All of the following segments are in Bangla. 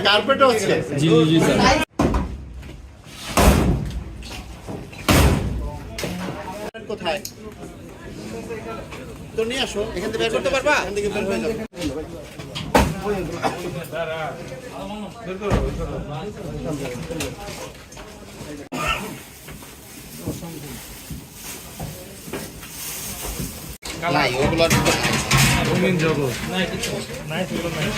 কার্পেট হচ্ছে জি জি স্যার কোথায় তো নিয়ে আসো এখান থেকে বের করতে পারবা এখান থেকে বের হয়ে যাবে নাই ওগুলো রঙিন জগৎ নাই কিছু নাই সেগুলো নাই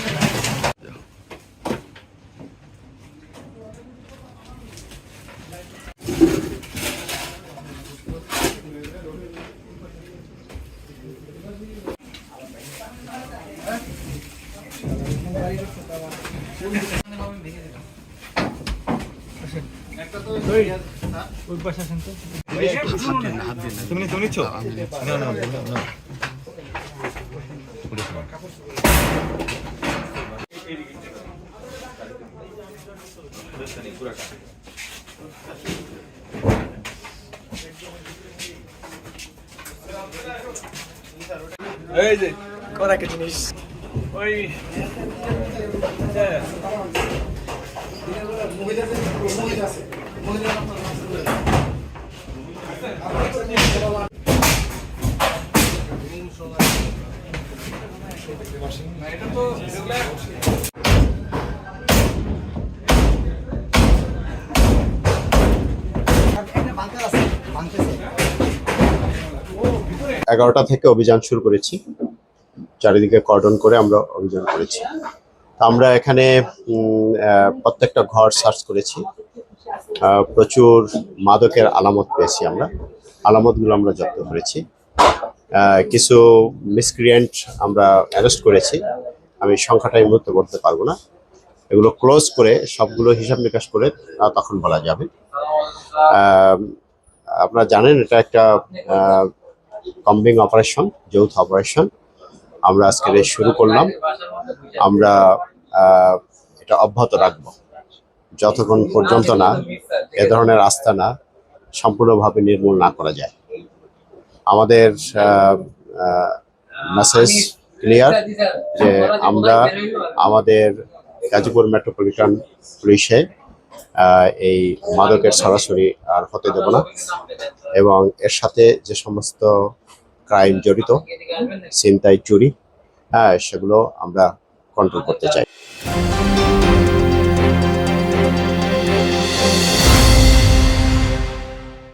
একটা তো ওই পাশে আছেন তো তুমি নিচ্ছ না না না এই যে করা একটা জিনিস ওই এটা তো এগারোটা থেকে অভিযান শুরু করেছি চারিদিকে কর্ডন করে আমরা অভিযান করেছি আমরা এখানে প্রত্যেকটা ঘর সার্চ করেছি প্রচুর মাদকের আলামত পেয়েছি আমরা আলামতগুলো আমরা জব্দ করেছি কিছু মিসক্রিয়েন্ট আমরা অ্যারেস্ট করেছি আমি সংখ্যাটা এই মুহূর্তে বলতে পারবো না এগুলো ক্লোজ করে সবগুলো হিসাব নিকাশ করে তখন বলা যাবে আপনারা জানেন এটা একটা কম্বিং অপারেশন যৌথ অপারেশন আমরা আজকে শুরু করলাম আমরা এটা অব্যাহত রাখবো যতক্ষণ পর্যন্ত না এ ধরনের আস্তানা সম্পূর্ণভাবে নির্মূল না করা যায় আমাদের মেসেজ ক্লিয়ার যে আমরা আমাদের গাজীপুর মেট্রোপলিটন পুলিশে এই মাদকের সরাসরি আর হতে দেব না এবং এর সাথে যে সমস্ত ক্রাইম জড়িত ছিনতাই চুরি সেগুলো আমরা কন্ট্রোল করতে চাই।